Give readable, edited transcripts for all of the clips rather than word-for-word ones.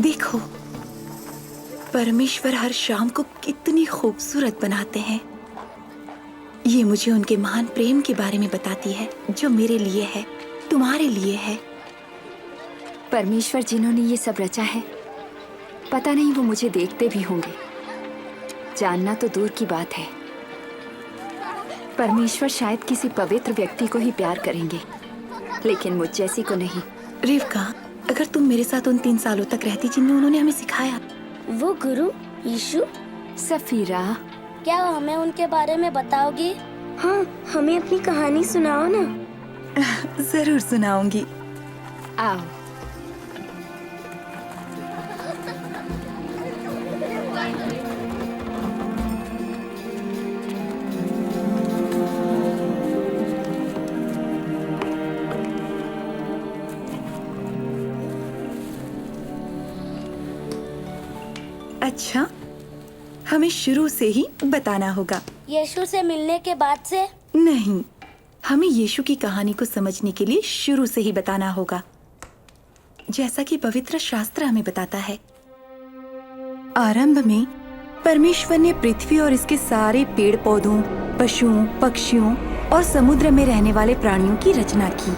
देखो, परमेश्वर हर शाम को कितनी खूबसूरत बनाते हैं। ये मुझे उनके महान प्रेम के बारे में बताती है, जो मेरे लिए है, तुम्हारे लिए है। परमेश्वर जिन्होंने ये सब रचा है, पता नहीं वो मुझे देखते भी होंगे। जानना तो दूर की बात है। परमेश्वर शायद किसी पवित्र व्यक्ति को ही प्यार करेंगे, लेकिन मुझ जैसी को नहीं। रिवका, अगर तुम मेरे साथ उन 3 सालों तक रहती जिनमें उन्होंने हमें सिखाया। वो गुरु यीशु। सफीरा, क्या हमें उनके बारे में बताओगी? हाँ, हमें अपनी कहानी सुनाओ ना। जरूर सुनाऊंगी। आओ। अच्छा, हमें शुरू से ही बताना होगा। यीशु से मिलने के बाद से? नहीं, हमें यीशु की कहानी को समझने के लिए शुरू से ही बताना होगा, जैसा कि पवित्र शास्त्र हमें बताता है। आरंभ में परमेश्वर ने पृथ्वी और इसके सारे पेड़ पौधों, पशुओं, पक्षियों और समुद्र में रहने वाले प्राणियों की रचना की।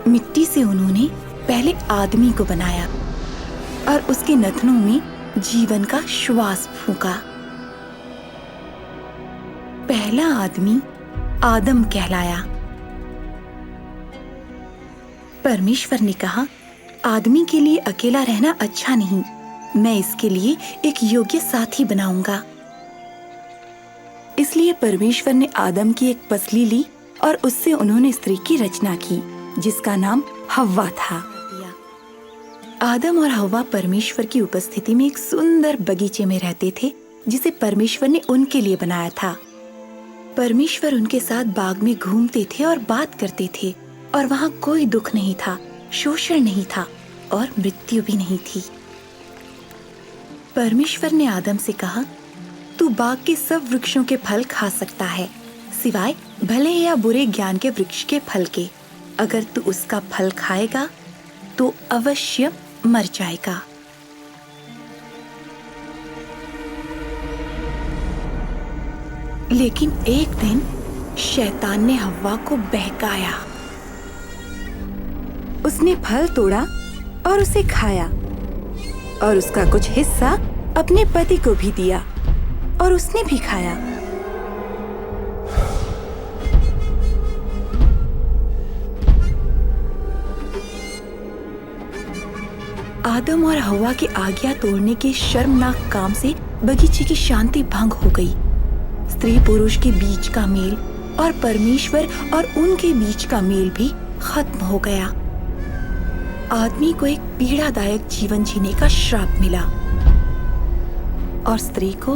मिट्टी से उन्होंने पहले आदमी को बनाया और उसके नथनों में जीवन का श्वास फूंका। पहला आदमी आदम कहलाया। परमेश्वर ने कहा, आदमी के लिए अकेला रहना अच्छा नहीं, मैं इसके लिए एक योग्य साथी बनाऊंगा। इसलिए परमेश्वर ने आदम की एक पसली ली और उससे उन्होंने स्त्री की रचना की, जिसका नाम हव्वा था। आदम और हव्वा परमेश्वर की उपस्थिति में एक सुंदर बगीचे में रहते थे, जिसे परमेश्वर ने उनके लिए बनाया था। परमेश्वर उनके साथ बाग में घूमते थे और बात करते थे, और वहाँ कोई दुख नहीं था, शोषण नहीं था और मृत्यु भी नहीं थी। परमेश्वर ने आदम से कहा, तू बाग के सब वृक्षों के फल खा सकता है, सिवाय भले या बुरे ज्ञान के वृक्ष के फल के। अगर तू उसका फल खाएगा तो अवश्य मर जाएगा। लेकिन एक दिन शैतान ने हव्वा को बहकाया। उसने फल तोड़ा और उसे खाया, और उसका कुछ हिस्सा अपने पति को भी दिया, और उसने भी खाया। आदम और हव्वा की आज्ञा तोड़ने के शर्मनाक काम से बगीचे की शांति भंग हो गई। स्त्री पुरुष के बीच का मेल और परमेश्वर और उनके बीच का मेल भी खत्म हो गया। आदमी को एक पीड़ादायक जीवन जीने का श्राप मिला, और स्त्री को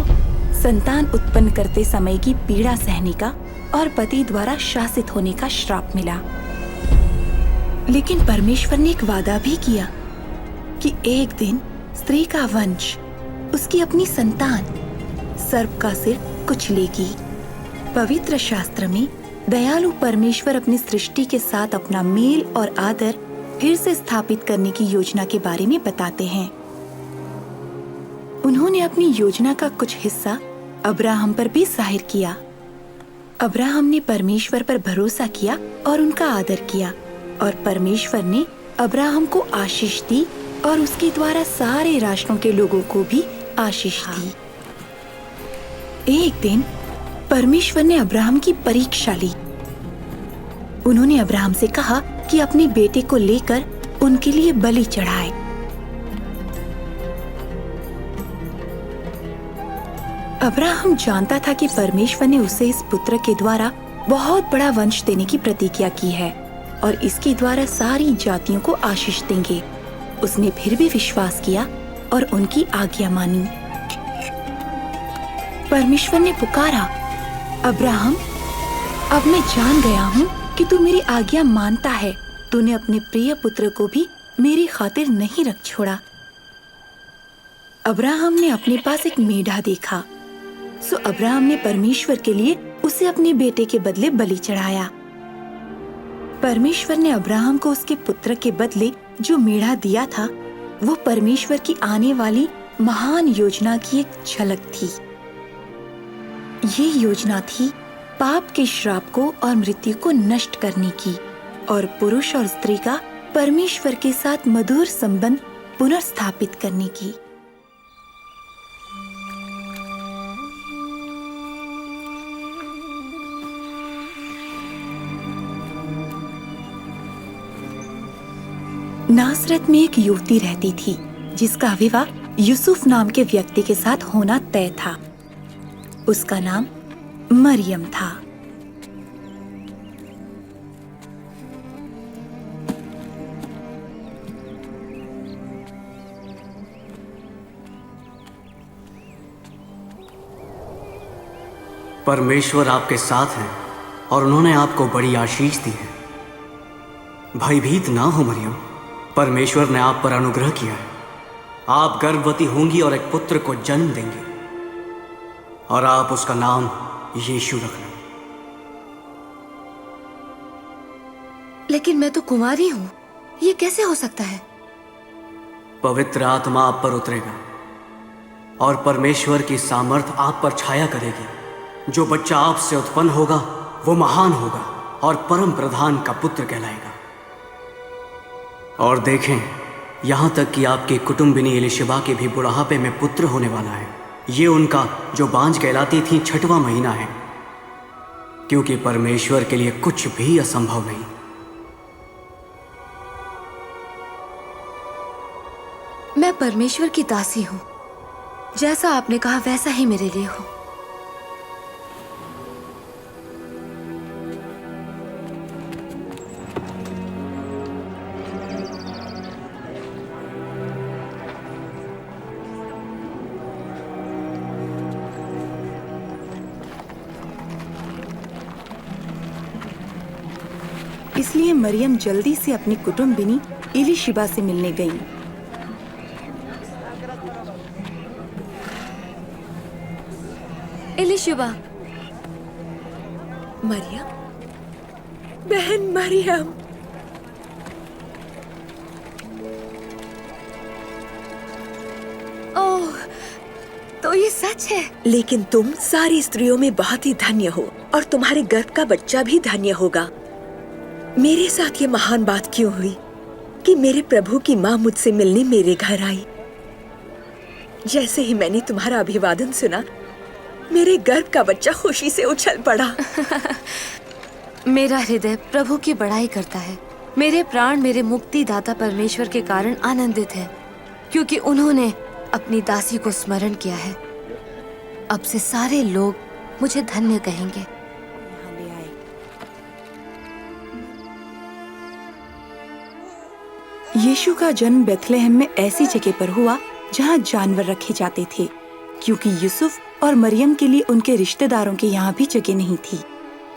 संतान उत्पन्न करते समय की पीड़ा सहने का और पति द्वारा शासित होने का श्राप मिला। लेकिन परमेश्वर ने एक वादा भी किया कि एक दिन स्त्री का वंश, उसकी अपनी संतान, सर्प का सिर कुचलेगी। पवित्र शास्त्र में दयालु परमेश्वर अपनी सृष्टि के साथ अपना मेल और आदर फिर से स्थापित करने की योजना के बारे में बताते हैं। उन्होंने अपनी योजना का कुछ हिस्सा अब्राहम पर भी जाहिर किया। अब्राहम ने परमेश्वर पर भरोसा किया और उनका आदर किया, और परमेश्वर ने अब्राहम को आशीष दी और उसके द्वारा सारे राष्ट्रों के लोगों को भी आशीष दी। एक दिन परमेश्वर ने अब्राहम की परीक्षा ली। उन्होंने अब्राहम से कहा कि अपने बेटे को लेकर उनके लिए बलि चढ़ाए। अब्राहम जानता था कि परमेश्वर ने उसे इस पुत्र के द्वारा बहुत बड़ा वंश देने की प्रतिज्ञा की है, और इसके द्वारा सारी जातियों को आशीष देंगे। उसने फिर भी विश्वास किया और उनकी आज्ञा मानी। परमेश्वर ने पुकारा, अब्राहम, अब मैं जान गया हूँ कि तू मेरी आज्ञा मानता है। तूने अपने प्रिय पुत्र को भी मेरी खातिर नहीं रख छोड़ा। अब्राहम ने अपने पास एक मेढ़ा देखा, सो अब्राहम ने परमेश्वर के लिए उसे अपने बेटे के बदले बलि चढ़ाया। परमेश्वर ने अब्राहम को उसके पुत्र के बदले जो मेढ़ा दिया था, वो परमेश्वर की आने वाली महान योजना की एक झलक थी। ये योजना थी पाप के श्राप को और मृत्यु को नष्ट करने की और पुरुष और स्त्री का परमेश्वर के साथ मधुर संबंध पुनर्स्थापित करने की। नासरत में एक युवती रहती थी जिसका विवाह यूसुफ नाम के व्यक्ति के साथ होना तय था। उसका नाम मरियम था। परमेश्वर आपके साथ हैं और उन्होंने आपको बड़ी आशीष दी है। भयभीत ना हो मरियम, परमेश्वर ने आप पर अनुग्रह किया है। आप गर्भवती होंगी और एक पुत्र को जन्म देंगी और आप उसका नाम यीशु रखना। लेकिन मैं तो कुंवारी हूँ, ये कैसे हो सकता है? पवित्र आत्मा आप पर उतरेगा और परमेश्वर की सामर्थ आप पर छाया करेगी। जो बच्चा आपसे उत्पन्न होगा वो महान होगा और परम प्रधान का पुत्र कहलाएगा। और देखें, यहाँ तक कि आपकी कुटुंबिनी एलिशबा के भी बुढ़ापे में पुत्र होने वाला है। ये उनका जो बांझ कहलाती थी 6वां महीना है, क्योंकि परमेश्वर के लिए कुछ भी असंभव नहीं। मैं परमेश्वर की दासी हूँ, जैसा आपने कहा वैसा ही मेरे लिए हो। इसलिए मरियम जल्दी से अपनी कुटुंबिनी एलिशिबा से मिलने गई। एलिशिबा, मरियम, बहन मरियम। ओह, तो ये सच है। लेकिन तुम सारी स्त्रियों में बहुत ही धन्य हो और तुम्हारे गर्भ का बच्चा भी धन्य होगा। मेरे साथ ये महान बात क्यों हुई कि मेरे प्रभु की माँ मुझसे मिलने मेरे घर आई। जैसे ही मैंने तुम्हारा अभिवादन सुना, मेरे गर्भ का बच्चा खुशी से उछल पड़ा। मेरा हृदय प्रभु की बड़ाई करता है। मेरे प्राण मेरे मुक्तिदाता परमेश्वर के कारण आनंदित है, क्योंकि उन्होंने अपनी दासी को स्मरण किया है। अब से सारे लोग मुझे धन्य कहेंगे। यीशु का जन्म बेथलेहम में ऐसी जगह पर हुआ जहाँ जानवर रखे जाते थे, क्योंकि यूसुफ और मरियम के लिए उनके रिश्तेदारों के यहाँ भी जगह नहीं थी।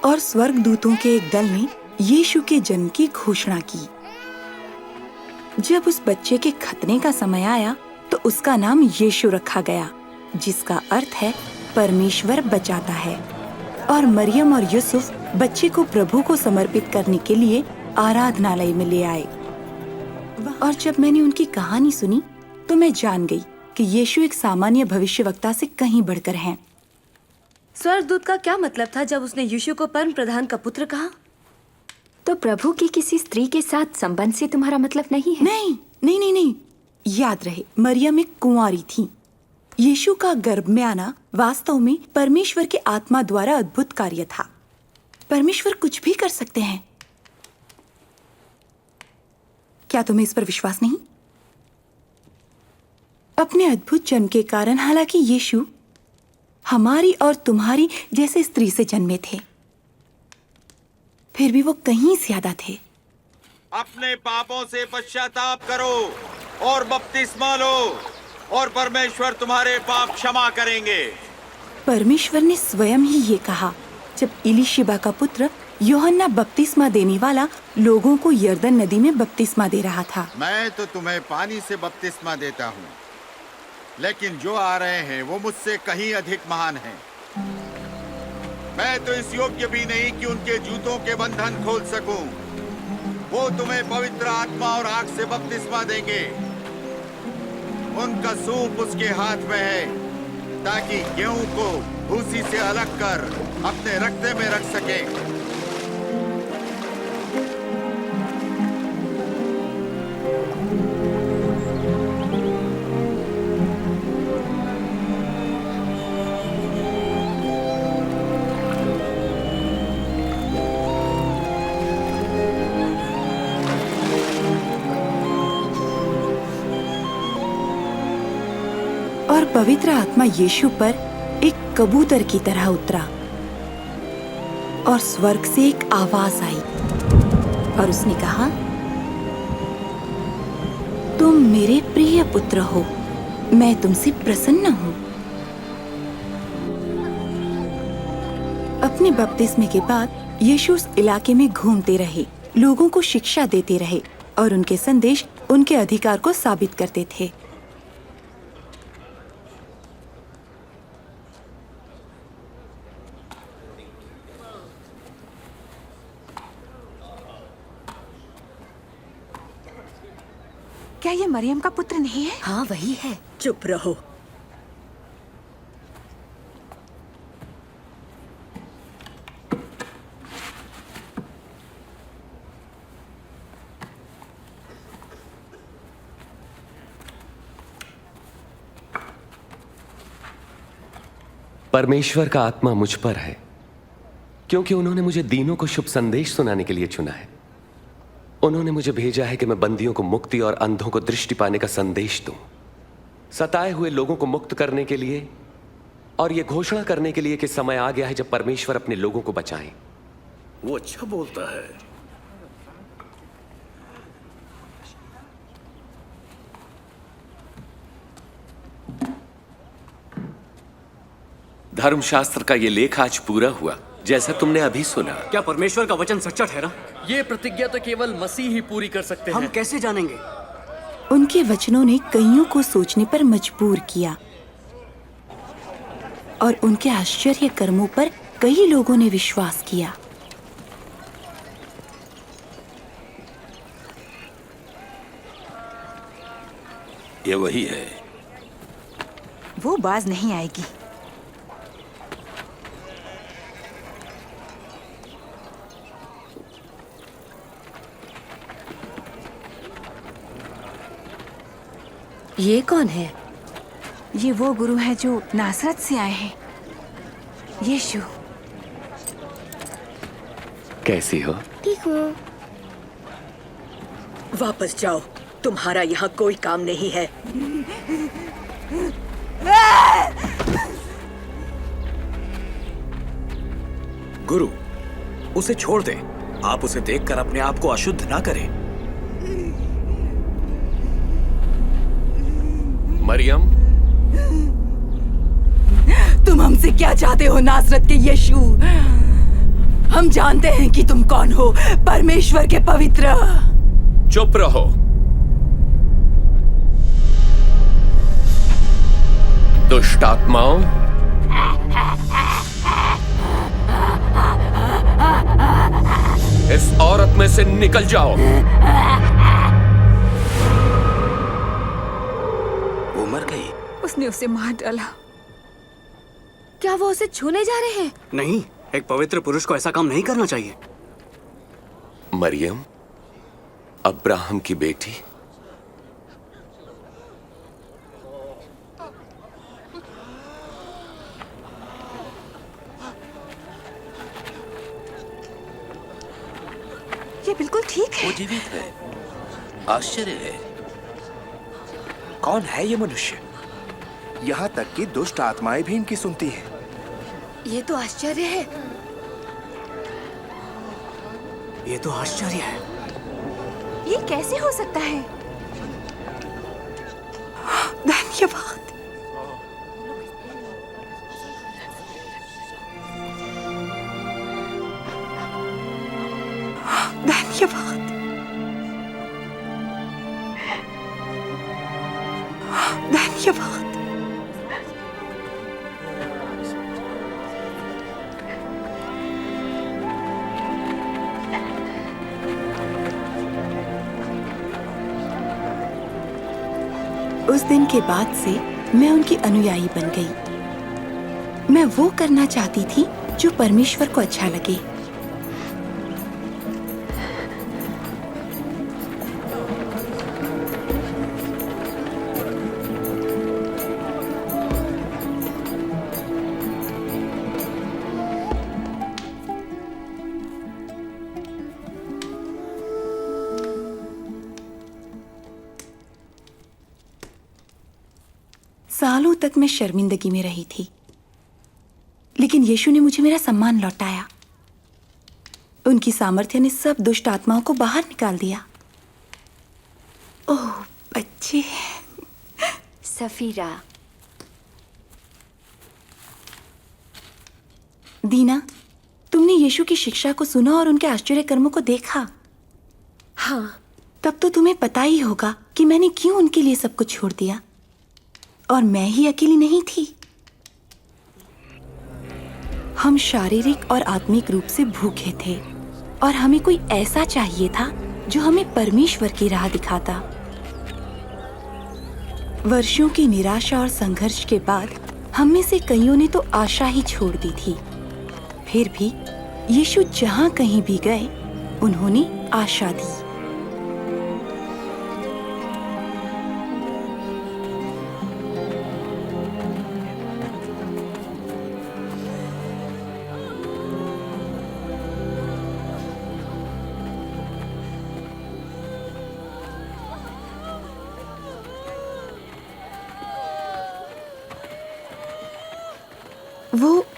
और स्वर्गदूतों के एक दल ने यीशु के जन्म की घोषणा की। जब उस बच्चे के खतने का समय आया तो उसका नाम यीशु रखा गया, जिसका अर्थ है परमेश्वर बचाता है। और मरियम और यूसुफ बच्चे को प्रभु को समर्पित करने के लिए आराधनालय में ले आए। और जब मैंने उनकी कहानी सुनी तो मैं जान गई कि यीशु एक सामान्य भविष्यवक्ता से कहीं बढ़कर हैं। स्वर्गदूत का क्या मतलब था जब उसने यीशु को परम प्रधान का पुत्र कहा? तो प्रभु की किसी स्त्री के साथ संबंध से तुम्हारा मतलब नहीं है? नहीं नहीं नहीं नहीं, याद रहे, मरियम एक कुंवारी थी। यीशु का गर्भ में आना वास्तव में परमेश्वर के आत्मा द्वारा अद्भुत कार्य था। परमेश्वर कुछ भी कर सकते हैं। क्या तुम्हें इस पर विश्वास नहीं? अपने अद्भुत जन्म के कारण हालांकि यीशु हमारी और तुम्हारी जैसे स्त्री से जन्मे थे, फिर भी वो कहीं ज्यादा थे। अपने पापों से पश्चाताप करो और बपतिस्मा लो और परमेश्वर तुम्हारे पाप क्षमा करेंगे। परमेश्वर ने स्वयं ही ये कहा जब एलीशिबा का पुत्र यूहन्ना बपतिस्मा देने वाला लोगों को यरदन नदी में बपतिस्मा दे रहा था। मैं तो तुम्हें पानी से बपतिस्मा देता हूँ, लेकिन जो आ रहे हैं वो मुझसे कहीं अधिक महान हैं। मैं तो इस योग्य भी नहीं कि उनके जूतों के बंधन खोल सकूं। वो तुम्हें पवित्र आत्मा और आग से बपतिस्मा देंगे। उनका सूप उसके हाथ में है, ताकि गेहूं को भूसी से अलग कर अपने रखते में रख सके। और पवित्र आत्मा यीशु पर एक कबूतर की तरह उतरा और स्वर्ग से एक आवाज आई और उसने कहा, तुम मेरे प्रिय पुत्र हो, मैं तुमसे प्रसन्न हूँ। अपने बपतिस्मे के बाद यीशु उस इलाके में घूमते रहे, लोगों को शिक्षा देते रहे और उनके संदेश उनके अधिकार को साबित करते थे। क्या ये मरियम का पुत्र नहीं है? हाँ, वही है। चुप रहो। परमेश्वर का आत्मा मुझ पर है, क्योंकि उन्होंने मुझे दीनों को शुभ संदेश सुनाने के लिए चुना है। उन्होंने मुझे भेजा है कि मैं बंदियों को मुक्ति और अंधों को दृष्टि पाने का संदेश दूं, सताए हुए लोगों को मुक्त करने के लिए और यह घोषणा करने के लिए कि समय आ गया है जब परमेश्वर अपने लोगों को बचाएं। वो अच्छा बोलता है। धर्मशास्त्र का ये लेख आज पूरा हुआ, जैसा तुमने अभी सुना। क्या परमेश्वर का वचन सच्चा ठहरा? ये प्रतिज्ञा तो केवल मसीह ही पूरी कर सकते हैं। हम कैसे जानेंगे? उनके वचनों ने कईयों को सोचने पर मजबूर किया और उनके आश्चर्य कर्मों पर कई लोगों ने विश्वास किया। ये वही है। वो बाज नहीं आएगी। ये कौन है? ये वो गुरु है जो नासरत से आए हैं, यीशु। कैसी हो? ठीक हूँ। वापस जाओ, तुम्हारा यहाँ कोई काम नहीं है। गुरु, उसे छोड़ दे। आप उसे देखकर अपने आप को अशुद्ध ना करें। मरियम, तुम हमसे क्या चाहते हो नासरत के यीशु? हम जानते हैं कि तुम कौन हो, परमेश्वर के पवित्र। चुप रहो। दुष्ट आत्माओं, इस औरत में से निकल जाओ। वो मर गई। उसने उसे मार डाला। क्या वो उसे छूने जा रहे हैं? नहीं, एक पवित्र पुरुष को ऐसा काम नहीं करना चाहिए। मरियम, अब्राहम की बेटी, ये बिल्कुल ठीक है। वो जीवित है। आश्चर्य है। कौन है ये मनुष्य? यहाँ तक कि दुष्ट आत्माएं भी इनकी सुनती हैं। ये तो आश्चर्य है। ये तो आश्चर्य है। ये कैसे हो सकता है? धन्यवाद। धन्यवाद। धन्यवाद। दिन के बाद से मैं उनकी अनुयायी बन गई। मैं वो करना चाहती थी जो परमेश्वर को अच्छा लगे। सालों तक मैं शर्मिंदगी में रही थी, लेकिन यीशु ने मुझे मेरा सम्मान लौटाया। उनकी सामर्थ्य ने सब दुष्ट आत्माओं को बाहर निकाल दिया। ओह बच्चे। सफीरा, दीना, तुमने यीशु की शिक्षा को सुना और उनके आश्चर्य कर्मों को देखा। हाँ, तब तो तुम्हें पता ही होगा कि मैंने क्यों उनके लिए सब कुछ छोड़ दिया। और मैं ही अकेली नहीं थी। हम शारीरिक और आत्मिक रूप से भूखे थे और हमें कोई ऐसा चाहिए था जो हमें परमेश्वर की राह दिखाता। वर्षों की निराशा और संघर्ष के बाद हम में से कईयों ने तो आशा ही छोड़ दी थी। फिर भी यीशु जहां कहीं भी गए, उन्होंने आशा दी।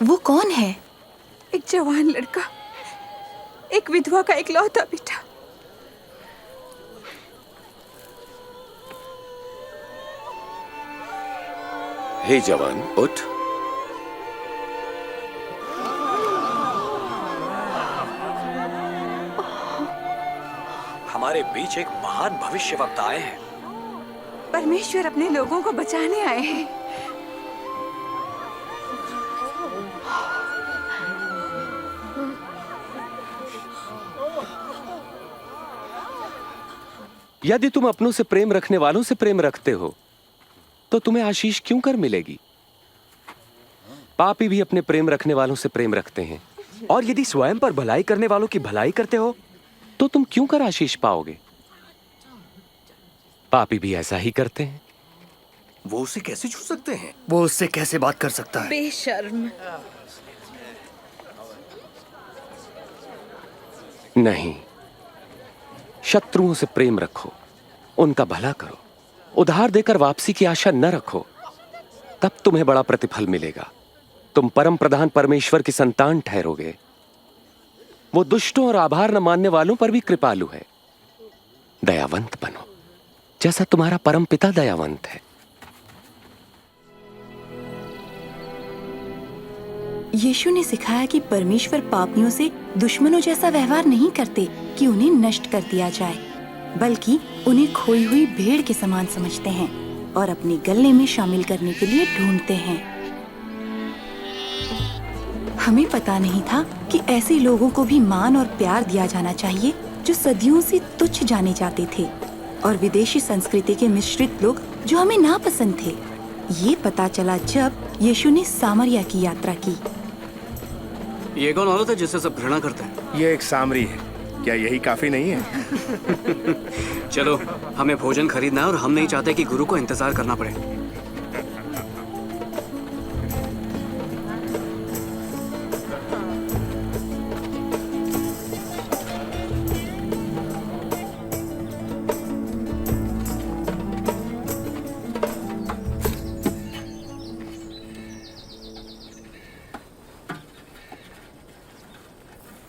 वो कौन है? एक जवान लड़का, एक विधवा का इकलौता बेटा। हे जवान, उठ। हमारे बीच एक महान भविष्यवक्ता आए हैं। परमेश्वर अपने लोगों को बचाने आए हैं। यदि तुम अपनों से प्रेम रखने वालों से प्रेम रखते हो, तो तुम्हें आशीष क्यों कर मिलेगी? पापी भी अपने प्रेम रखने वालों से प्रेम रखते हैं। और यदि स्वयं पर भलाई करने वालों की भलाई करते हो, तो तुम क्यों कर आशीष पाओगे? पापी भी ऐसा ही करते हैं। वो उसे कैसे छू सकते हैं? वो उससे कैसे बात कर सकता है? बेशर्म। नहीं, शत्रुओं से प्रेम रखो, उनका भला करो, उधार देकर वापसी की आशा न रखो, तब तुम्हें बड़ा प्रतिफल मिलेगा। तुम परम प्रधान परमेश्वर की संतान ठहरोगे। वो दुष्टों और आभार न मानने वालों पर भी कृपालु है। दयावंत बनो, जैसा तुम्हारा परम पिता दयावंत है। यीशु ने सिखाया कि परमेश्वर पापियों से दुश्मनों जैसा व्यवहार नहीं करते कि उन्हें नष्ट कर दिया जाए, बल्कि उन्हें खोई हुई भेड़ के समान समझते हैं और अपने गले में शामिल करने के लिए ढूंढते हैं। हमें पता नहीं था कि ऐसे लोगों को भी मान और प्यार दिया जाना चाहिए जो सदियों से तुच्छ जाने जाते थे, और विदेशी संस्कृति के मिश्रित लोग जो हमें नापसंद थे। ये पता चला जब यीशु ने सामरिया की यात्रा की। ये कौन औरत है जिसे सब घृणा करते हैं? ये एक सामरी है। क्या यही काफी नहीं है? चलो, हमें भोजन खरीदना है और हम नहीं चाहते कि गुरु को इंतजार करना पड़े।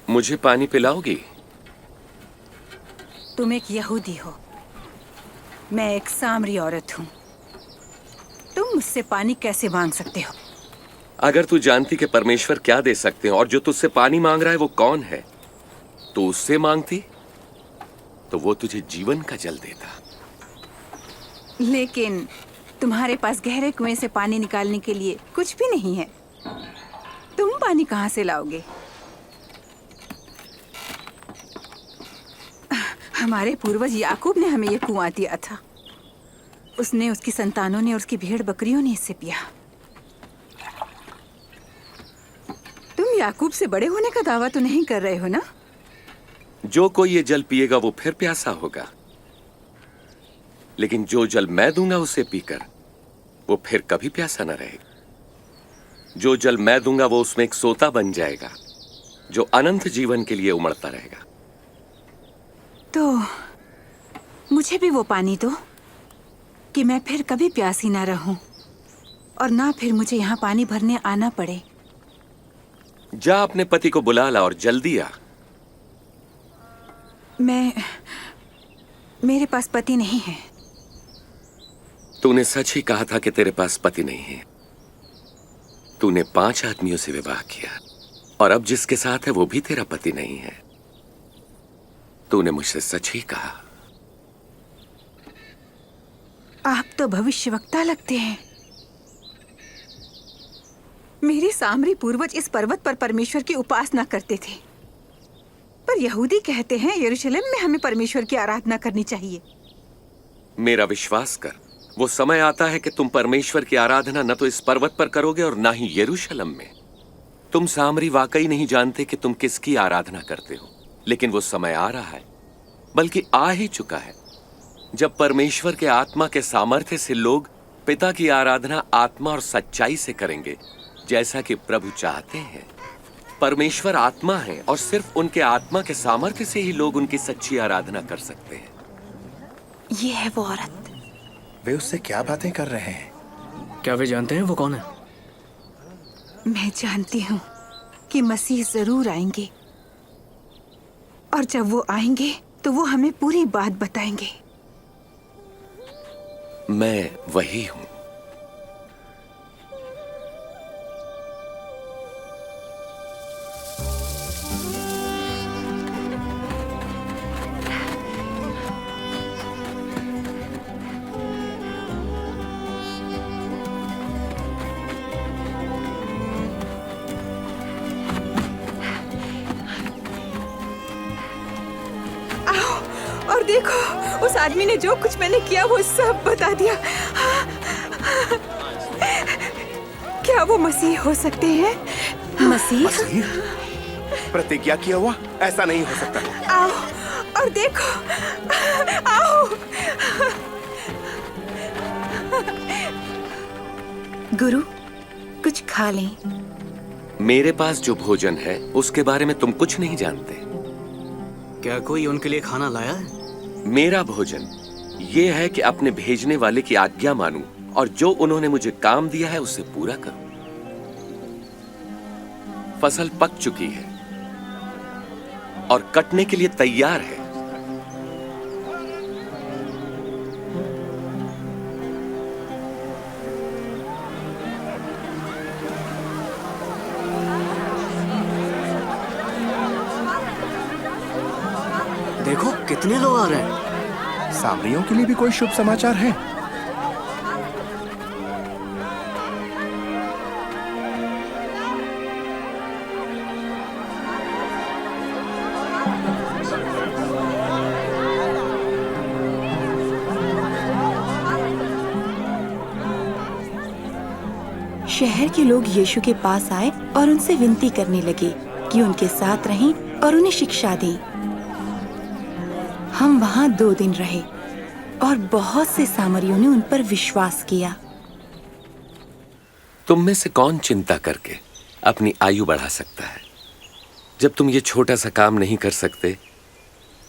मुझे पानी पिलाओगी? तुम एक यहूदी हो, मैं एक सामरी औरत हूँ। तुम मुझसे पानी कैसे मांग सकते हो? अगर तू जानती कि परमेश्वर क्या दे सकते हैं और जो तुझसे पानी मांग रहा है वो कौन है, तो उससे मांगती तो वो तुझे जीवन का जल देता। लेकिन तुम्हारे पास गहरे कुएं से पानी निकालने के लिए कुछ भी नहीं है। तुम पानी कहाँ से लाओगे? हमारे पूर्वज याकूब ने हमें ये कुआं दिया था। उसने, उसकी संतानों ने और उसकी भेड़ बकरियों ने इससे पिया। तुम याकूब से बड़े होने का दावा तो नहीं कर रहे हो ना? जो कोई ये जल पिएगा वो फिर प्यासा होगा, लेकिन जो जल मैं दूंगा उसे पीकर वो फिर कभी प्यासा न रहेगा। जो जल मैं दूंगा वो उसमें एक सोता बन जाएगा जो अनंत जीवन के लिए उमड़ता रहेगा। तो मुझे भी वो पानी दो कि मैं फिर कभी प्यासी ना रहूं और ना फिर मुझे यहाँ पानी भरने आना पड़े। जा अपने पति को बुला ला और जल्दी आ। मेरे पास पति नहीं है। तूने सच ही कहा था कि तेरे पास पति नहीं है। तूने 5 आदमियों से विवाह किया और अब जिसके साथ है वो भी तेरा पति नहीं है। तूने मुझसे सच ही कहा। आप तो भविष्यवक्ता लगते हैं। मेरे सामरी पूर्वज इस पर्वत पर परमेश्वर की उपासना करते थे, पर यहूदी कहते हैं यरूशलेम में हमें परमेश्वर की आराधना करनी चाहिए। मेरा विश्वास कर, वो समय आता है कि तुम परमेश्वर की आराधना न तो इस पर्वत पर करोगे और ना ही यरूशलेम में। तुम सामरी वाकई नहीं जानते कि तुम किसकी आराधना करते हो, लेकिन वो समय आ रहा है, बल्कि आ ही चुका है, जब परमेश्वर के आत्मा के सामर्थ्य से लोग पिता की आराधना आत्मा और सच्चाई से करेंगे, जैसा कि प्रभु चाहते हैं। परमेश्वर आत्मा है और सिर्फ उनके आत्मा के सामर्थ्य से ही लोग उनकी सच्ची आराधना कर सकते हैं। ये है वो औरत। वे उससे क्या बातें कर रहे हैं? क्या वे जानते हैं वो कौन है? मैं जानती हूँ कि मसीह जरूर आएंगे, और जब वो आएंगे तो वो हमें पूरी बात बताएंगे। मैं वही हूं। और देखो, उस आदमी ने जो कुछ मैंने किया वो सब बता दिया। क्या वो मसीह हो सकते हैं? मसीह? प्रतिज्ञा किया हुआ? ऐसा नहीं हो सकता। आओ और देखो, आओ। गुरु, कुछ खा लें। मेरे पास जो भोजन है उसके बारे में तुम कुछ नहीं जानते। क्या कोई उनके लिए खाना लाया है? मेरा भोजन ये है कि अपने भेजने वाले की आज्ञा मानूं और जो उन्होंने मुझे काम दिया है उसे पूरा करूं। फसल पक चुकी है और कटने के लिए तैयार है। देखो कितने लोग आ रहे हैं। सामरियों के लिए भी कोई शुभ समाचार है? शहर के लोग यीशु के पास आए और उनसे विनती करने लगे कि उनके साथ रहें और उन्हें शिक्षा दें। हम वहाँ 2 दिन रहे और बहुत से सामरियों ने उन पर विश्वास किया। तुम में से कौन चिंता करके अपनी आयु बढ़ा सकता है? जब तुम ये छोटा सा काम नहीं कर सकते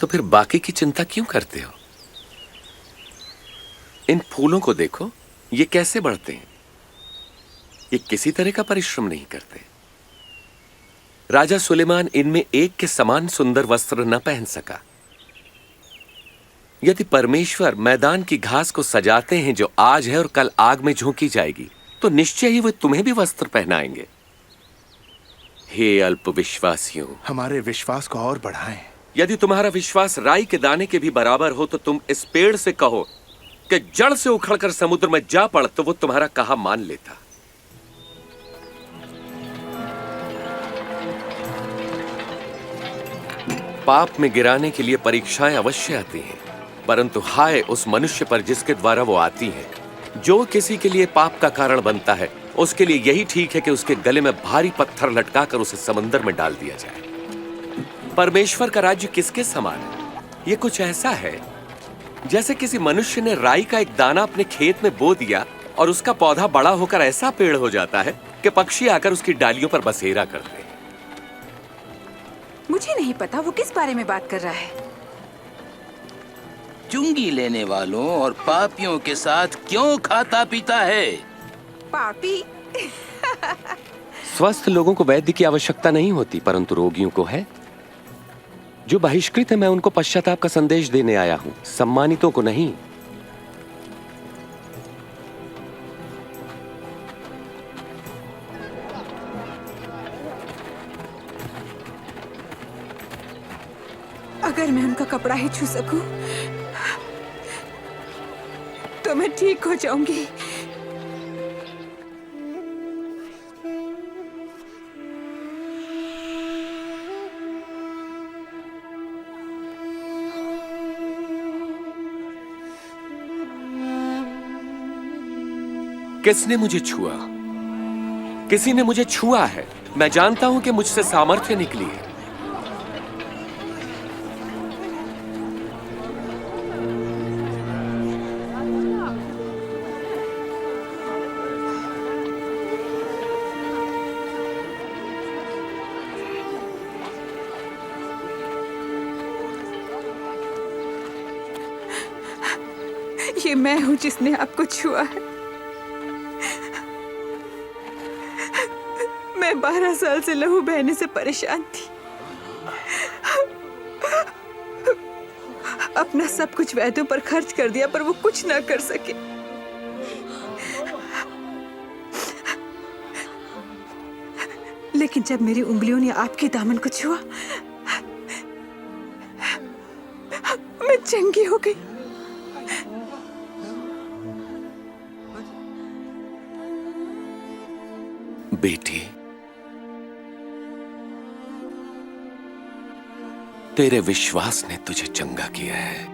तो फिर बाकी की चिंता क्यों करते हो? इन फूलों को देखो, ये कैसे बढ़ते हैं। ये किसी तरह का परिश्रम नहीं करते। राजा सुलेमान इनमें एक के समान सुंदर वस्त्र न पहन सका। यदि परमेश्वर मैदान की घास को सजाते हैं जो आज है और कल आग में झोंकी जाएगी, तो निश्चय ही वे तुम्हें भी वस्त्र पहनाएंगे। हे अल्पविश्वासियों, हमारे विश्वास को और बढ़ाएं। यदि तुम्हारा विश्वास राई के दाने के भी बराबर हो तो तुम इस पेड़ से कहो कि जड़ से उखड़कर समुद्र में जा पड़, तो वो तुम्हारा कहा मान लेता। पाप में गिराने के लिए परीक्षाएं अवश्य आती हैं, परंतु हाय उस मनुष्य पर जिसके द्वारा वो आती है। जो किसी के लिए पाप का कारण बनता है, उसके लिए यही ठीक है कि उसके गले में भारी पत्थर लटकाकर उसे समंदर में डाल दिया जाए। परमेश्वर का राज्य किसके समान है? ये कुछ ऐसा है जैसे किसी मनुष्य ने राई का एक दाना अपने खेत में बो दिया और उसका पौधा बड़ा होकर ऐसा पेड़ हो जाता है कि पक्षी आकर उसकी डालियों पर बसेरा करते हैं। मुझे नहीं पता वो किस बारे में बात कर रहा है। चुंगी लेने वालों और पापियों के साथ क्यों खाता पीता है? पापी? स्वस्थ लोगों को वैद्य की आवश्यकता नहीं होती, परंतु रोगियों को है। जो बहिष्कृत है, मैं उनको पश्चाताप का संदेश देने आया हूं, सम्मानितों को नहीं। अगर मैं उनका कपड़ा ही छू सकूं, तो मैं ठीक हो जाऊंगी। किसने मुझे छुआ? किसी ने मुझे छुआ है। मैं जानता हूं कि मुझसे सामर्थ्य निकली है। ये मैं हूं जिसने आपको छुआ है। मैं 12 साल से लहू बहने से परेशान थी। अपना सब कुछ वैद्यों पर खर्च कर दिया, पर वो कुछ ना कर सके। लेकिन जब मेरी उंगलियों ने आपके दामन को छुआ, मैं चंगी हो गई। बेटी, तेरे विश्वास ने तुझे चंगा किया है।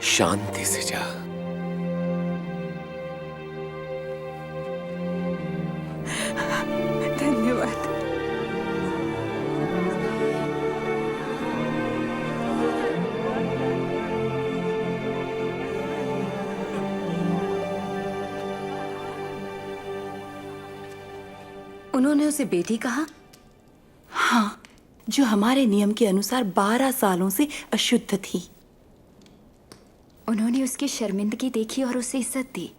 शांति से जा। धन्यवाद। उन्होंने उसे बेटी कहा? हाँ, जो हमारे नियम के अनुसार 12 सालों से अशुद्ध थी। उन्होंने उसकी शर्मिंदगी देखी और उसे इज्जत दी।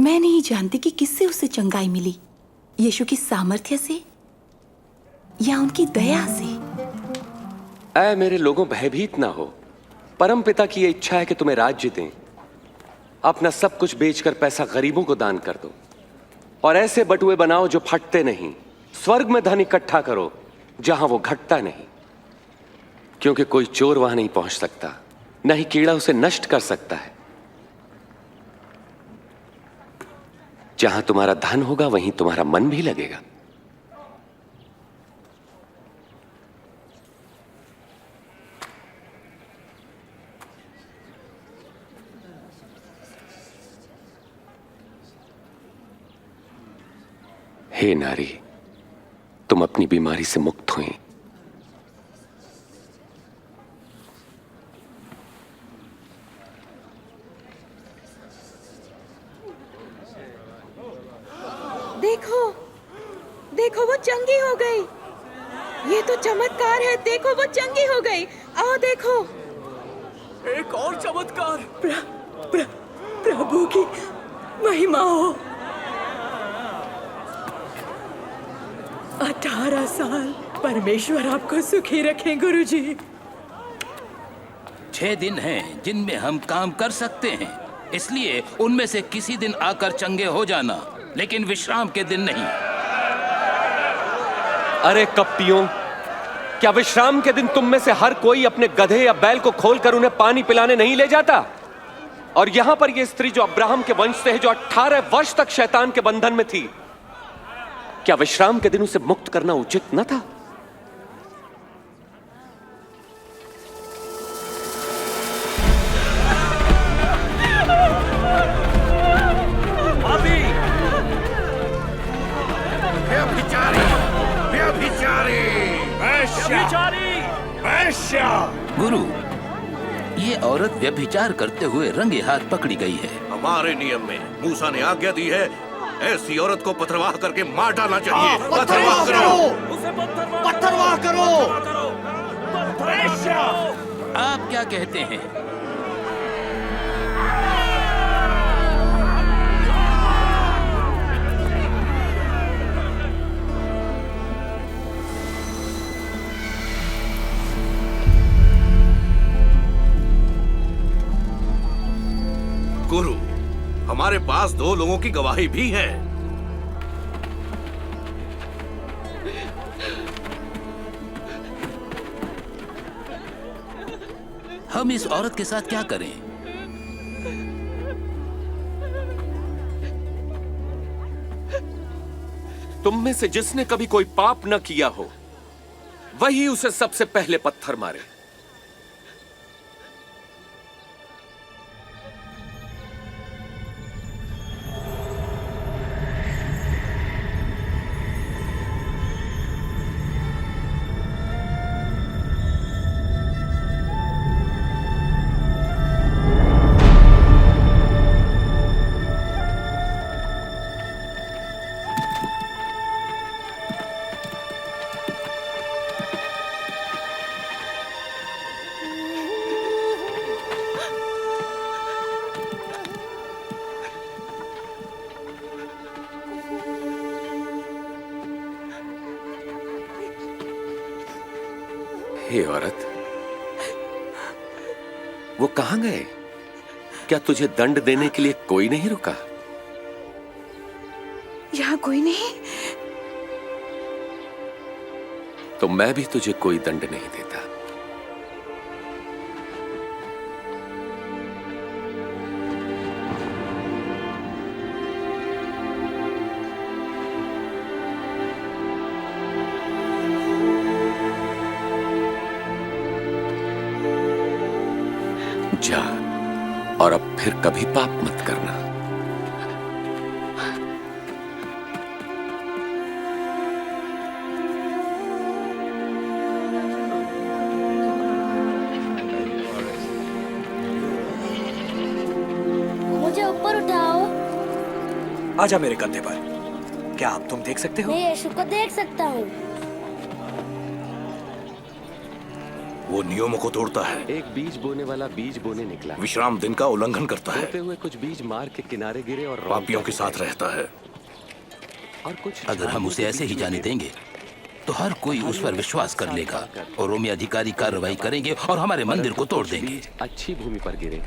मैं नहीं जानती कि किससे उसे चंगाई मिली, यीशु की सामर्थ्य से या उनकी दया से। ऐ मेरे लोगों, भयभीत ना हो। परम पिता की यह इच्छा है कि तुम्हें राज्य दें। अपना सब कुछ बेचकर पैसा गरीबों को दान कर दो और ऐसे बटुए बनाओ जो फटते नहीं। स्वर्ग में धन इकट्ठा करो जहां वो घटता नहीं, क्योंकि कोई चोर वहां नहीं पहुंच सकता, न ही कीड़ा उसे नष्ट कर सकता है। जहां तुम्हारा धन होगा वहीं तुम्हारा मन भी लगेगा। हे नारी, तुम अपनी बीमारी से मुक्त हुई। देखो, देखो वो चंगी हो गई। ये तो चमत्कार है। देखो वो चंगी हो गई। आओ देखो। एक और चमत्कार। प्रभु की महिमा हो। 18 साल परमेश्वर आपको सुखी रखें गुरुजी। 6 दिन हैं जिनमें हम काम कर सकते हैं, इसलिए उनमें से किसी दिन आकर चंगे हो जाना, लेकिन विश्राम के दिन नहीं। अरे कपटियों, क्या विश्राम के दिन तुम में से हर कोई अपने गधे या बैल को खोलकर उन्हें पानी पिलाने नहीं ले जाता? और यहां पर यह स्त्री जो अब्राहम के वंश से है, जो 18 वर्ष तक शैतान के बंधन में थी, क्या विश्राम के दिन उसे मुक्त करना उचित न था? व्यभिचारी, व्यभिचारी, वैश्या। गुरु, ये औरत व्यभिचार करते हुए रंगे हाथ पकड़ी गई है। हमारे नियम में मूसा ने आज्ञा दी है, ऐसी औरत को पथरवाह करके मार डालना चाहिए। पथरवाह करो, पत्थरवाह करो। आप क्या कहते हैं? गुरु, हमारे पास 2 लोगों की गवाही भी है। हम इस औरत के साथ क्या करें? तुम में से जिसने कभी कोई पाप न किया हो, वही उसे सबसे पहले पत्थर मारे। हे औरत, वो कहां गए? क्या तुझे दंड देने के लिए कोई नहीं रुका? यहाँ कोई नहीं। तो मैं भी तुझे कोई दंड नहीं देता। जा और अब फिर कभी पाप मत करना। मुझे ऊपर उठाओ। आजा मेरे कंधे पर। क्या आप तुम देख सकते हो? मैं यीशु को देख सकता हूँ। वो नियमों को तोड़ता है। एक बीज बोने वाला बीज बोने निकला। विश्राम दिन का उल्लंघन करता है। बोते हुए कुछ बीज मार के किनारे गिरे और पापियों के साथ रहता है। और कुछ अगर हम उसे ऐसे ही जाने देंगे तो हर कोई उस पर विश्वास कर लेगा और रोमी अधिकारी कार्रवाई करेंगे और हमारे मंदिर को तोड़ देंगे। अच्छी भूमि पर गिरे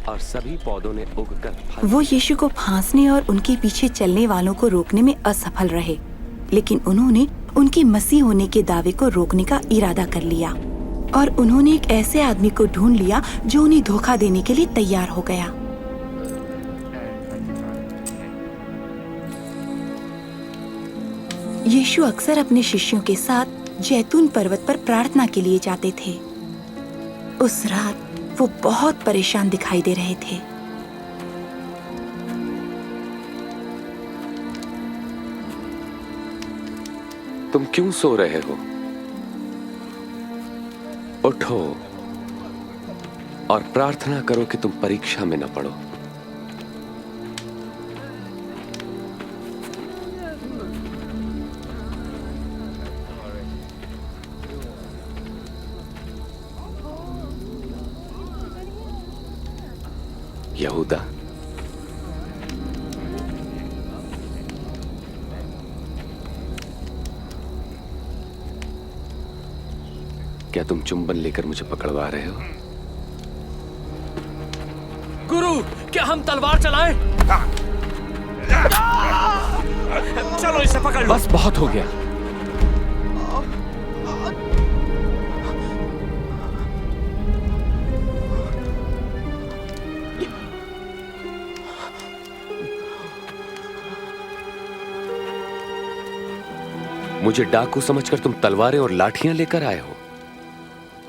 और सभी पौधों ने उगकर वो यीशु को फांसने और उनके पीछे चलने वालों को रोकने में असफल रहे, लेकिन उन्होंने उनके मसीह होने के दावे को रोकने का इरादा कर लिया और उन्होंने एक ऐसे आदमी को ढूंढ लिया जो उन्हें धोखा देने के लिए तैयार हो गया। यीशु अक्सर अपने शिष्यों के साथ जैतून पर्वत पर प्रार्थना के लिए जाते थे। उस रात वो बहुत परेशान दिखाई दे रहे थे। तुम क्यों सो रहे हो? उठो और प्रार्थना करो कि तुम परीक्षा में न पड़ो। यहूदा, क्या तुम चुंबन लेकर मुझे पकड़वा रहे हो? गुरु, क्या हम तलवार चलाएं? चलो इसे पकड़ लो। बस बहुत हो गया। मुझे डाकू समझकर तुम तलवारें और लाठियां लेकर आए हो।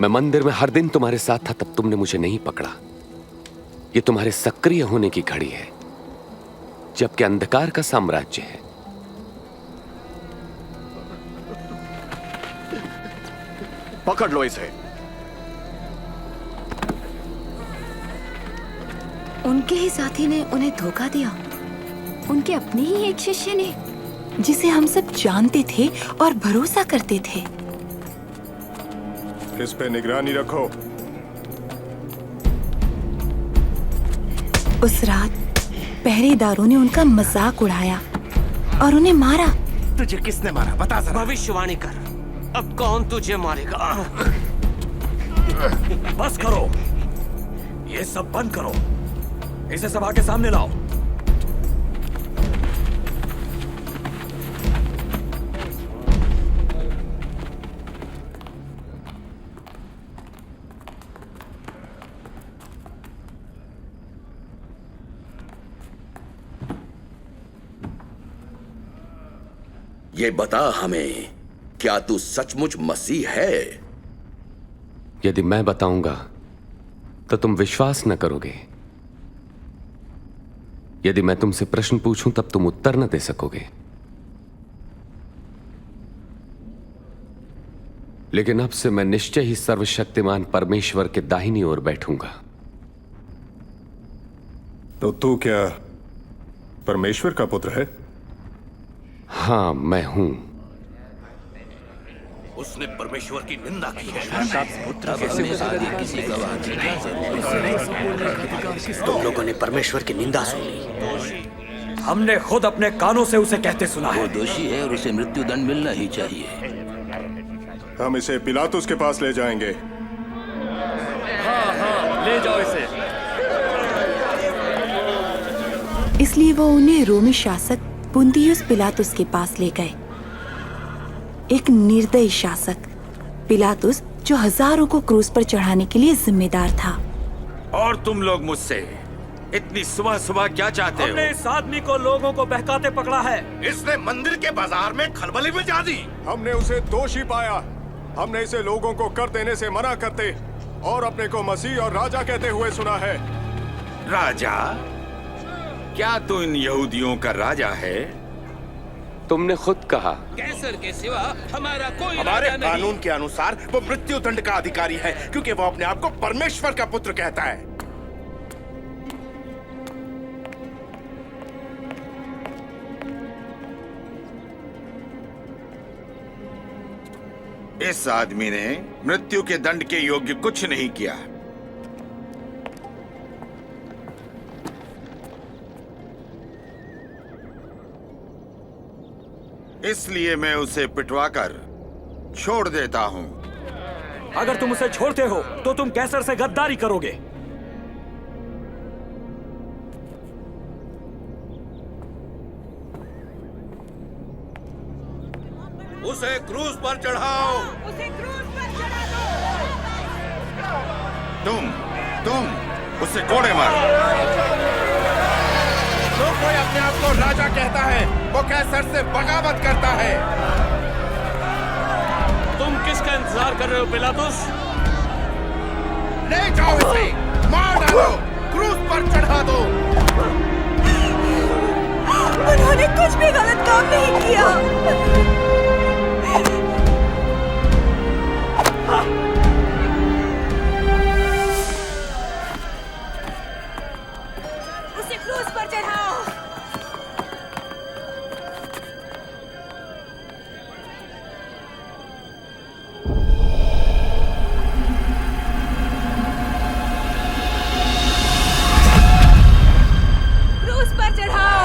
मैं मंदिर में हर दिन तुम्हारे साथ था, तब तुमने मुझे नहीं पकड़ा। ये तुम्हारे सक्रिय होने की घड़ी है, जबकि अंधकार का साम्राज्य है। पकड़ लो इसे। उनके ही साथी ने उन्हें धोखा दिया, उनके अपने ही एक शिष्य ने, जिसे हम सब जानते थे और भरोसा करते थे। इस पे निगरानी रखो। उस रात पहरेदारों ने उनका मजाक उड़ाया और उन्हें मारा। तुझे किसने मारा बता जरा। भविष्यवाणी कर, अब कौन तुझे मारेगा? बस करो, ये सब बंद करो। इसे सभा के सामने लाओ। ये बता हमें, क्या तू सचमुच मसीह है? यदि मैं बताऊंगा तो तुम विश्वास न करोगे। यदि मैं तुमसे प्रश्न पूछूं तब तुम उत्तर न दे सकोगे। लेकिन अब से मैं निश्चय ही सर्वशक्तिमान परमेश्वर के दाहिनी ओर बैठूंगा। तो तू क्या परमेश्वर का पुत्र है? हां, मैं हूं। उसने परमेश्वर की निंदा की है। तुम लोगों ने परमेश्वर की निंदा सुनी। हमने खुद अपने कानों से उसे कहते सुना है। वो दोषी है और उसे मृत्युदंड मिलना ही चाहिए। हम इसे पिलातुस के पास ले जाएंगे। हाँ, ले जाओ इसे। इसलिए वो उन्हें रोमी शासक पुन्तियुस पिलातुस के पास ले गए। एक निर्दयी शासक पिलातुस, जो हजारों को क्रूस पर चढ़ाने के लिए जिम्मेदार था। और तुम लोग मुझसे इतनी सुबह सुबह क्या चाहते हो? हमने इस आदमी को लोगों को बहकाते पकड़ा है। इसने मंदिर के बाजार में खलबली मचा दी। हमने उसे दोषी पाया। हमने इसे लोगों को कर देने से मना करते और अपने को मसीह और राजा कहते हुए सुना है। राजा? क्या तू इन यहूदियों का राजा है? तुमने खुद कहा। कैसर के सिवा हमारा कोई हमारे राजा नहीं। कानून के अनुसार वो मृत्यु दंड का अधिकारी है, क्योंकि वो अपने आप को परमेश्वर का पुत्र कहता है। इस आदमी ने मृत्यु के दंड के योग्य कुछ नहीं किया। इसलिए मैं उसे पिटवाकर छोड़ देता हूं। अगर तुम उसे छोड़ते हो तो तुम कैसर से गद्दारी करोगे। उसे क्रूस पर चढ़ाओ। उसे क्रूस पर चढ़ा दो। तुम उसे कोड़े मारो। जो कोई अपने आप को राजा कहता है वो कैसर से बगावत करता है। तुम किसका इंतजार कर रहे हो पिलातुस? ले जाओ इसे, मार डालो, क्रूस पर चढ़ा दो। उन्होंने कुछ भी गलत काम नहीं किया। उसे क्रूस पर चढ़ाओ। क्रूस पर चढ़ाओ।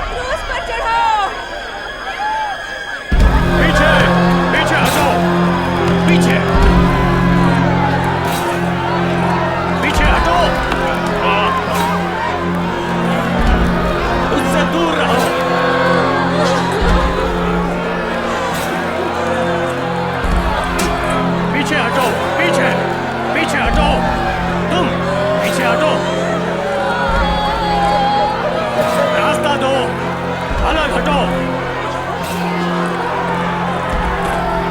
क्रूस पर चढ़ाओ। पीछे पीछे हटो। पीछे पीछे हटो। उससे दूर रहो। पीछे हटो। पीछे पीछे हटो। तुम पीछे हटो। रास्ता दो। अलग हटो।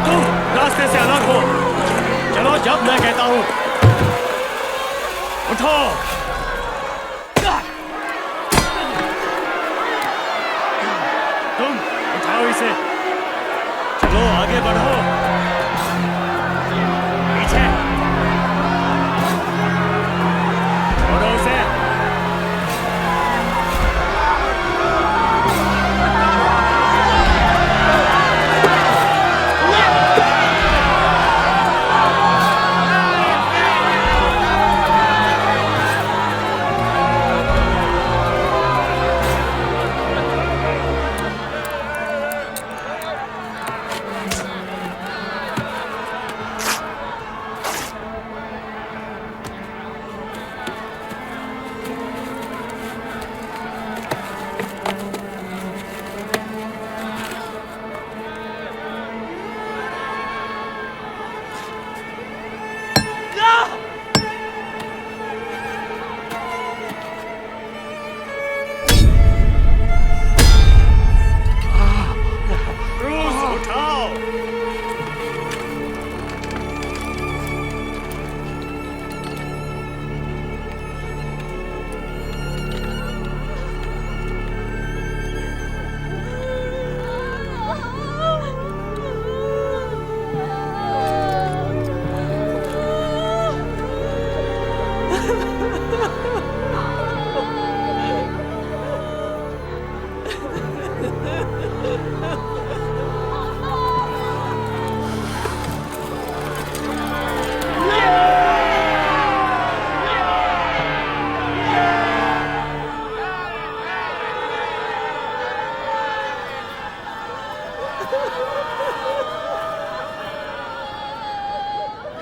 तुम रास्ते से अलग हो। चलो जब मैं कहता हूं। उठो। तुम उठाओ इसे। चलो आगे बढ़ो।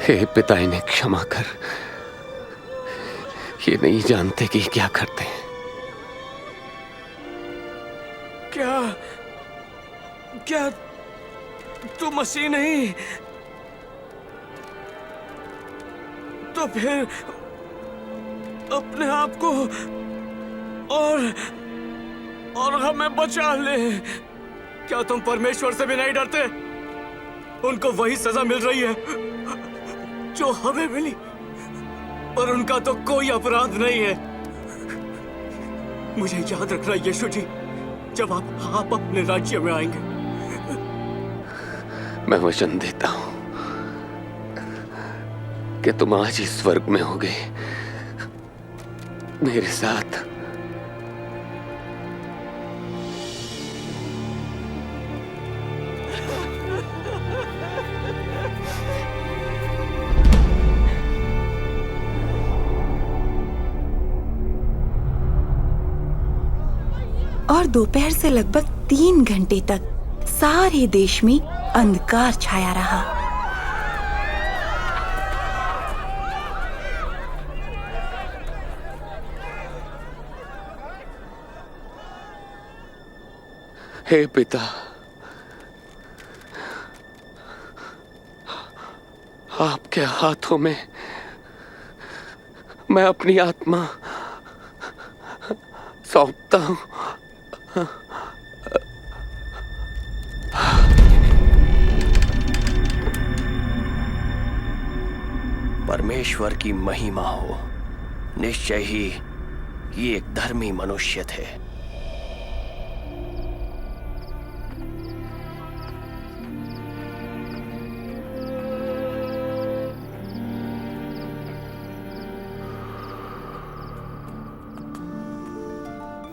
हे पिता, इन्हें क्षमा कर। ये नहीं जानते कि क्या करते हैं। क्या तू मसीह नहीं? तो फिर अपने आप को और हमें बचा ले। क्या तुम परमेश्वर से भी नहीं डरते? उनको वही सजा मिल रही है जो हमें मिली, पर उनका तो कोई अपराध नहीं है। मुझे याद रखना यीशु जी, जब आप अपने राज्य में आएंगे। मैं वचन देता हूं कि तुम आज ही स्वर्ग में होगे मेरे साथ। और दोपहर से लगभग 3 घंटे तक सारे देश में अंधकार छाया रहा। हे पिता, आपके हाथों में मैं अपनी आत्मा सौंपता हूं। परमेश्वर की महिमा हो। निश्चय ही ये एक धर्मी मनुष्य थे।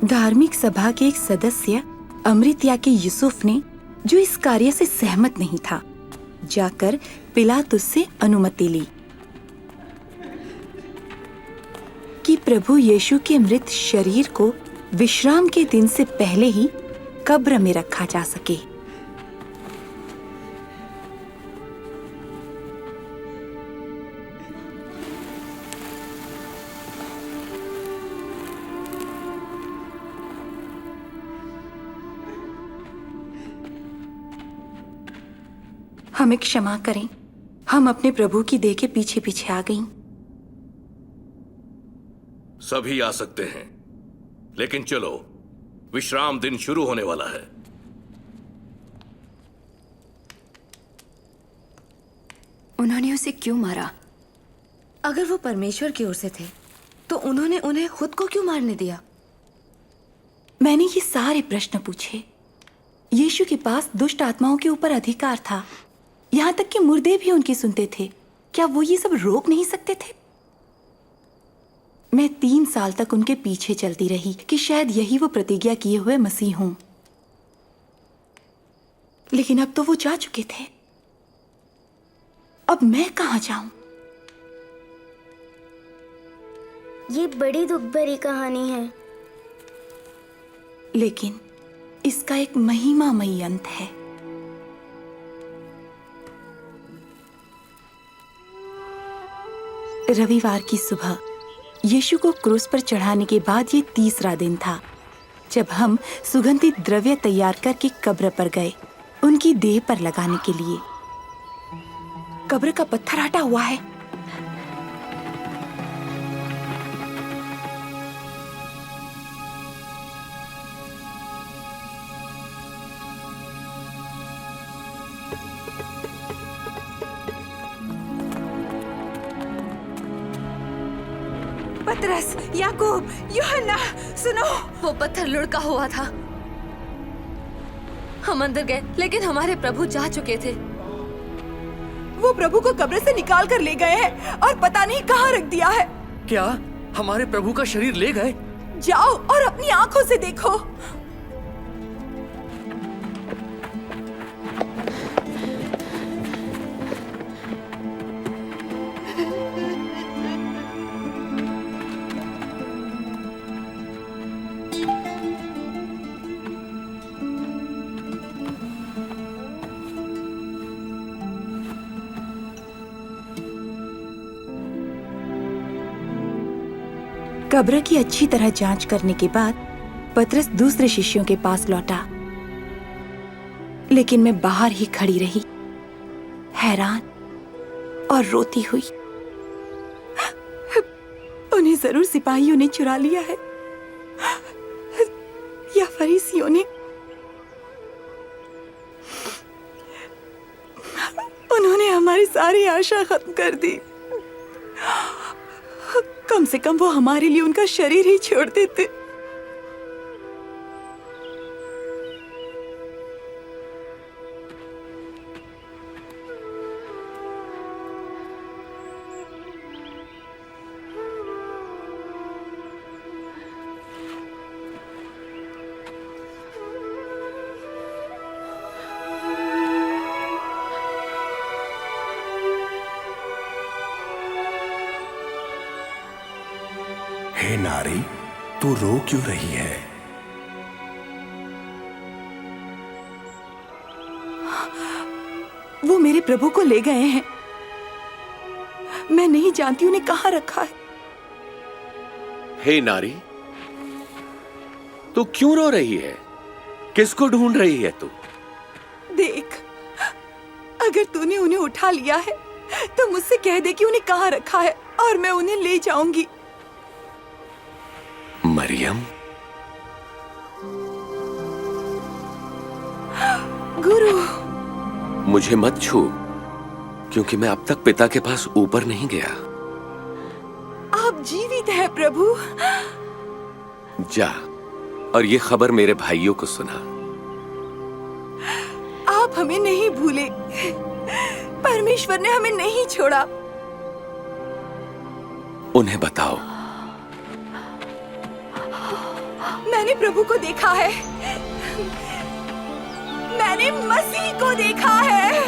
धार्मिक सभा के एक सदस्य अमृतया के यूसुफ ने, जो इस कार्य से सहमत नहीं था, जाकर पिलातुस से अनुमति ली कि प्रभु यीशु के मृत शरीर को विश्राम के दिन से पहले ही कब्र में रखा जा सके। हमें क्षमा करें, हम अपने प्रभु की देह के पीछे पीछे आ गईं। सभी आ सकते हैं, लेकिन चलो, विश्राम दिन शुरू होने वाला है। उन्होंने उसे क्यों मारा? अगर वो परमेश्वर की ओर से थे, तो उन्होंने उन्हें खुद को क्यों मारने दिया? मैंने ये सारे प्रश्न पूछे। यीशु के पास दुष्ट आत्माओं के ऊपर अधिकार था, यहाँ तक कि मुर्दे भी उनकी सुनते थे। क्या वो ये सब रोक नहीं सकते थे? मैं 3 साल तक उनके पीछे चलती रही कि शायद यही वो प्रतिज्ञा किए हुए मसीह हों, लेकिन अब तो वो जा चुके थे। अब मैं कहां जाऊं? ये बड़ी दुख भरी कहानी है, लेकिन इसका एक महिमामयी अंत है। रविवार की सुबह यीशु को क्रूस पर चढ़ाने के बाद ये 3रा दिन था जब हम सुगंधित द्रव्य तैयार करके कब्र पर गए, उनकी देह पर लगाने के लिए। कब्र का पत्थर हटा हुआ है। पतरस, याकूब, यूहन्ना, सुनो। वो पत्थर लुढ़का हुआ था। हम अंदर गए, लेकिन हमारे प्रभु जा चुके थे। वो प्रभु को कब्र से निकाल कर ले गए हैं और पता नहीं कहाँ रख दिया है। क्या हमारे प्रभु का शरीर ले गए। जाओ और अपनी आंखों से देखो। कब्र की अच्छी तरह जांच करने के बाद पतरस दूसरे शिष्यों के पास लौटा, लेकिन मैं बाहर ही खड़ी रही, हैरान और रोती हुई। उन्हें जरूर सिपाहियों ने चुरा लिया है या फरीसियों ने। उन्होंने हमारी सारी आशा खत्म कर दी। कम से कम वो हमारे लिए उनका शरीर ही छोड़ देते। हे नारी, तू रो क्यों रही है? वो मेरे प्रभु को ले गए हैं। मैं नहीं जानती उन्हें कहाँ रखा है। हे नारी, तू क्यों रो रही है? किसको ढूंढ रही है तू? देख, अगर तूने उन्हें उठा लिया है तो मुझसे कह दे कि उन्हें कहाँ रखा है और मैं उन्हें ले जाऊंगी। मरियम। गुरु, मुझे मत छू, क्योंकि मैं अब तक पिता के पास ऊपर नहीं गया। आप जीवित हैं प्रभु। जा और ये खबर मेरे भाइयों को सुना। आप हमें नहीं भूले। परमेश्वर ने हमें नहीं छोड़ा। उन्हें बताओ, मैंने प्रभु को देखा है। मैंने मसीह को देखा है।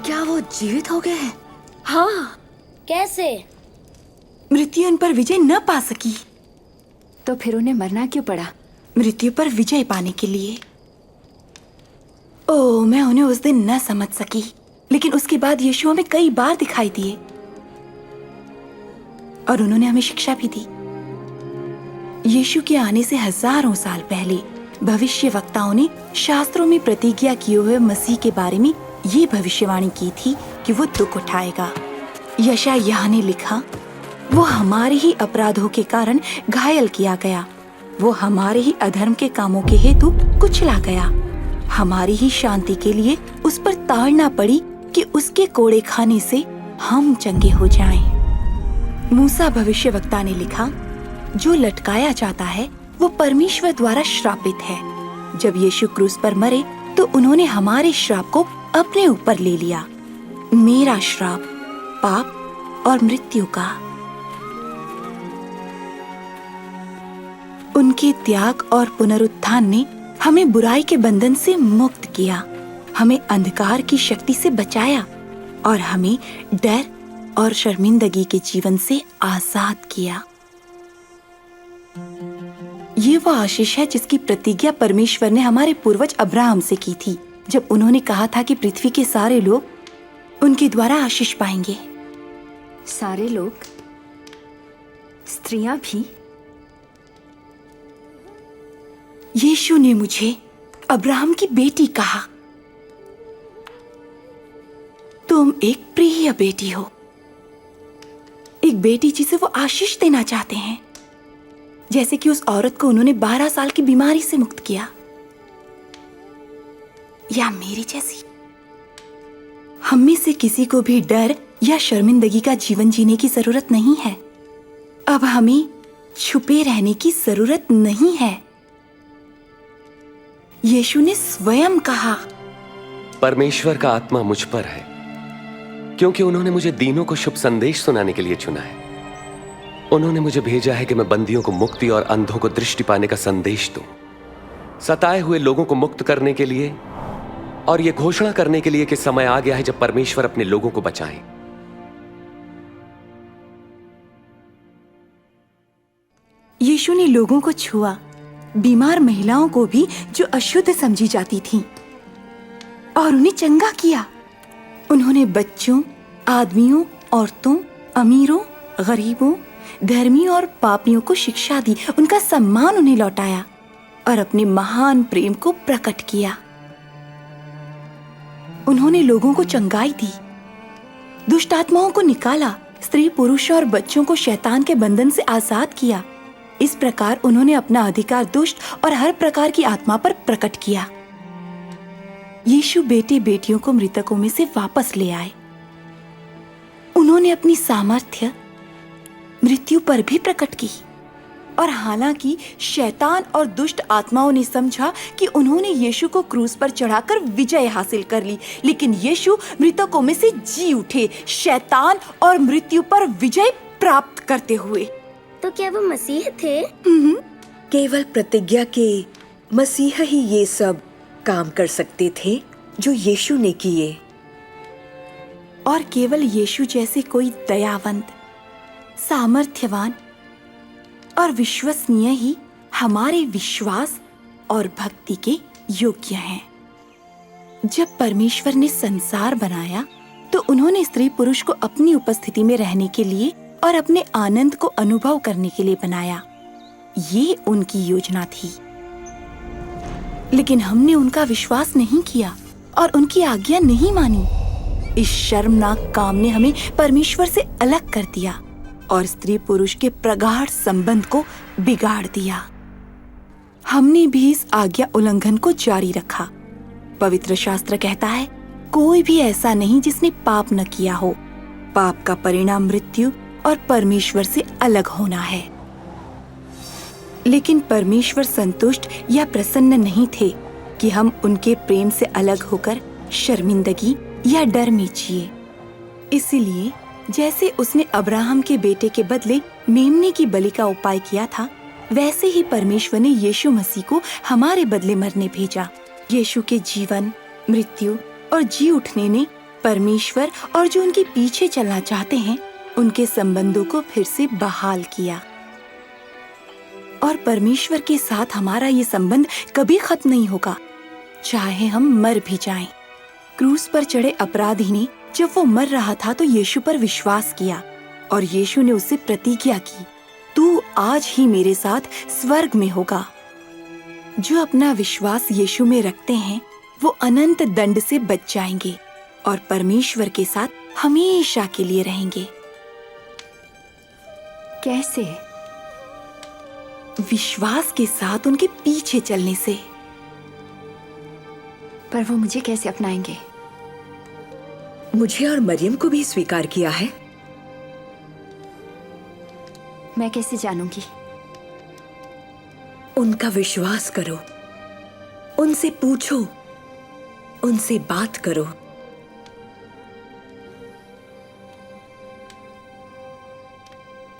क्या वो जीवित हो गए हैं? हाँ। कैसे? मृत्यु उन पर विजय न पा सकी, तो फिर उन्हें मरना क्यों पड़ा? मृत्यु पर विजय पाने के लिए। ओह, मैं उन्हें उस दिन न समझ सकी, लेकिन उसके बाद यीशु हमें कई बार दिखाई दिए और उन्होंने हमें शिक्षा भी दी। यीशु के आने से हजारों साल पहले भविष्यवक्ताओं ने शास्त्रों में प्रतिज्ञा किए हुए मसीह के बारे में ये भविष्यवाणी की थी कि वो दुख उठाएगा। यशायाह ने लिखा, वो हमारे ही अपराधों के कारण घायल किया गया, वो हमारे ही अधर्म के कामों के हेतु कुचला गया, हमारी ही शांति के लिए उस पर ताड़ना पड़ी कि उसके कोड़े खाने से हम चंगे हो जाएं। मूसा भविष्यवक्ता ने लिखा, जो लटकाया जाता है वो परमेश्वर द्वारा श्रापित है। जब यीशु क्रूस पर मरे तो उन्होंने हमारे श्राप को अपने ऊपर ले लिया, मेरा श्राप, पाप और मृत्यु का। उनके त्याग और पुनरुत्थान ने हमें बुराई के बंधन से मुक्त किया, हमें अंधकार की शक्ति से बचाया और हमें डर और शर्मिंदगी के जीवन से आजाद किया। ये वो आशीष है जिसकी प्रतिज्ञा परमेश्वर ने हमारे पूर्वज अब्राहम से की थी, जब उन्होंने कहा था कि पृथ्वी के सारे लोग उनके द्वारा आशीष पाएंगे। सारे लोग? स्त्रियां भी? यीशु ने मुझे अब्राहम की बेटी कहा। तुम एक प्रिय बेटी हो, एक बेटी जिसे वो आशीष देना चाहते हैं, जैसे कि उस औरत को उन्होंने 12 साल की बीमारी से मुक्त किया, या मेरी जैसी। हम में से किसी को भी डर या शर्मिंदगी का जीवन जीने की जरूरत नहीं है। अब हमें छुपे रहने की जरूरत नहीं है। यीशु ने स्वयं कहा, परमेश्वर का आत्मा मुझ पर है, क्योंकि उन्होंने मुझे दीनों को शुभ संदेश सुनाने के लिए चुना है। उन्होंने मुझे भेजा है कि मैं बंदियों को मुक्ति और अंधों को दृष्टि पाने का संदेश दूं, सताए हुए लोगों को मुक्त करने के लिए और यह घोषणा करने के लिए कि समय आ गया है जब परमेश्वर अपने लोगों को बचाएं। यीशु ने लोगों को छुआ, बीमार महिलाओं को भी जो अशुद्ध समझी जाती थीं, और उन्हें चंगा किया। उन्होंने बच्चों, आदमियों, औरतों, अमीरों, गरीबों, धर्मियों और पापियों को शिक्षा दी, उनका सम्मान उन्हें लौटाया और अपने महान प्रेम को प्रकट किया। उन्होंने लोगों को चंगाई दी, दुष्ट आत्माओं को निकाला, स्त्री पुरुषों और बच्चों को शैतान के बंधन से आजाद किया। इस प्रकार उन्होंने अपना अधिकार दुष्ट और हर प्रकार की आत्मा पर प्रकट किया। यीशु बेटे बेटियों को मृतकों में से वापस ले आए। उन्होंने अपनी सामर्थ्य मृत्यु पर भी प्रकट की, और हालांकि शैतान और दुष्ट आत्माओं ने समझा कि उन्होंने यीशु को क्रूस पर चढ़ाकर विजय हासिल कर ली, लेकिन यीशु मृतकों में से जी उठे, शैतान और मृत्यु पर विजय प्राप्त करते हुए। तो क्या वो मसीह थे? केवल प्रतिज्ञा के मसीह ही ये सब काम कर सकते थे जो यीशु ने किए, और केवल यीशु जैसे कोई दयावंत, सामर्थ्यवान और विश्वसनीय ही हमारे विश्वास और भक्ति के योग्य हैं। जब परमेश्वर ने संसार बनाया तो उन्होंने स्त्री पुरुष को अपनी उपस्थिति में रहने के लिए और अपने आनंद को अनुभव करने के लिए बनाया। ये उनकी योजना थी, लेकिन हमने उनका विश्वास नहीं किया और उनकी आज्ञा नहीं मानी। इस शर्मनाक काम ने हमें परमेश्वर से अलग कर दिया और स्त्री पुरुष के प्रगाढ़ संबंध को बिगाड़ दिया। हमने भी इस आज्ञा उल्लंघन को जारी रखा। पवित्र शास्त्र कहता है, कोई भी ऐसा नहीं जिसने पाप न किया हो। पाप का परिणाम मृत्यु और परमेश्वर से अलग होना है। लेकिन परमेश्वर संतुष्ट या प्रसन्न नहीं थे कि हम उनके प्रेम से अलग होकर शर्मिंदगी या डर में जिए। इसीलिए जैसे उसने अब्राहम के बेटे के बदले मेमने की बलि का उपाय किया था, वैसे ही परमेश्वर ने यीशु मसीह को हमारे बदले मरने भेजा। यीशु के जीवन, मृत्यु और जी उठने ने परमेश्वर और जो उनके पीछे चलना चाहते हैं उनके संबंधों को फिर से बहाल किया। और परमेश्वर के साथ हमारा ये संबंध कभी खत्म नहीं होगा, चाहे हम मर भी जाएं। क्रूस पर चढ़े अपराधी ने जब वो मर रहा था तो यीशु पर विश्वास किया और यीशु ने उससे प्रतिज्ञा की, तू आज ही मेरे साथ स्वर्ग में होगा। जो अपना विश्वास यीशु में रखते हैं वो अनंत दंड से बच जाएंगे और परमेश्वर के साथ हमेशा के लिए रहेंगे। कैसे? विश्वास के साथ उनके पीछे चलने से। पर वो मुझे कैसे अपनाएंगे? मुझे और मरियम को भी स्वीकार किया है। मैं कैसे जानूंगी? उनका विश्वास करो, उनसे पूछो, उनसे बात करो।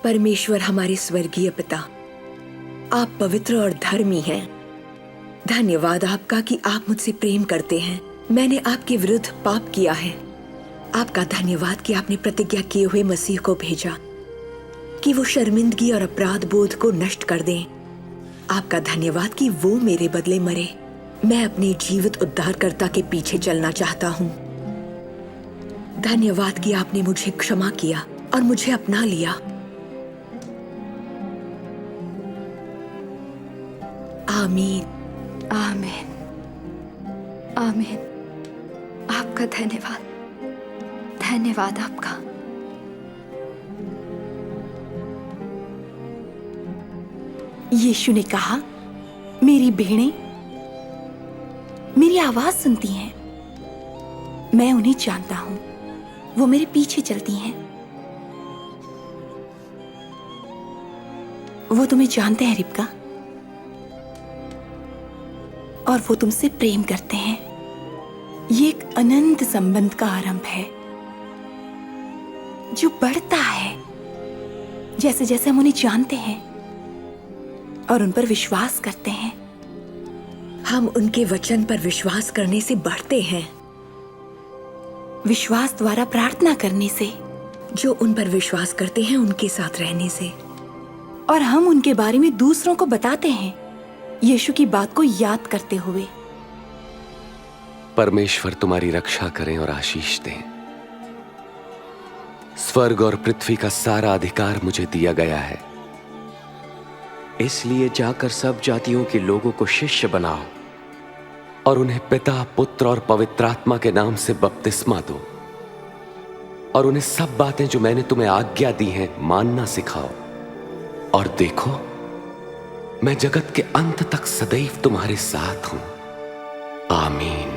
परमेश्वर हमारे स्वर्गीय पिता, आप पवित्र और धर्मी हैं। धन्यवाद आपका कि आप मुझसे प्रेम करते हैं। मैंने आपके विरुद्ध पाप किया है। आपका धन्यवाद कि आपने प्रतिज्ञा किए हुए मसीह को भेजा कि वो शर्मिंदगी और अपराध बोध को नष्ट कर दें। आपका धन्यवाद कि वो मेरे बदले मरे। मैं अपने जीवित उद्धारकर्ता के पीछे चलना चाहता हूँ। धन्यवाद कि आपने मुझे क्षमा किया और मुझे अपना लिया। आमीन, आमीन, आमीन। आपका धन्यवाद, धन्यवाद आपका। यीशु ने कहा, मेरी भेड़ें मेरी आवाज सुनती हैं, मैं उन्हें जानता हूं, वो मेरे पीछे चलती हैं। वो तुम्हें जानते हैं रिबका, और वो तुमसे प्रेम करते हैं। ये एक अनंत संबंध का आरंभ है। जो बढ़ता है जैसे जैसे हम उन्हें जानते हैं और उन पर विश्वास करते हैं। हम उनके वचन पर विश्वास करने से बढ़ते हैं, विश्वास द्वारा प्रार्थना करने से, जो उन पर विश्वास करते हैं उनके साथ रहने से, और हम उनके बारे में दूसरों को बताते हैं, यीशु की बात को याद करते हुए। परमेश्वर तुम्हारी रक्षा करें और आशीष दें। स्वर्ग और पृथ्वी का सारा अधिकार मुझे दिया गया है, इसलिए जाकर सब जातियों के लोगों को शिष्य बनाओ और उन्हें पिता, पुत्र और पवित्र आत्मा के नाम से बपतिस्मा दो, और उन्हें सब बातें जो मैंने तुम्हें आज्ञा दी हैं मानना सिखाओ। और देखो, मैं जगत के अंत तक सदैव तुम्हारे साथ हूं। आमीन।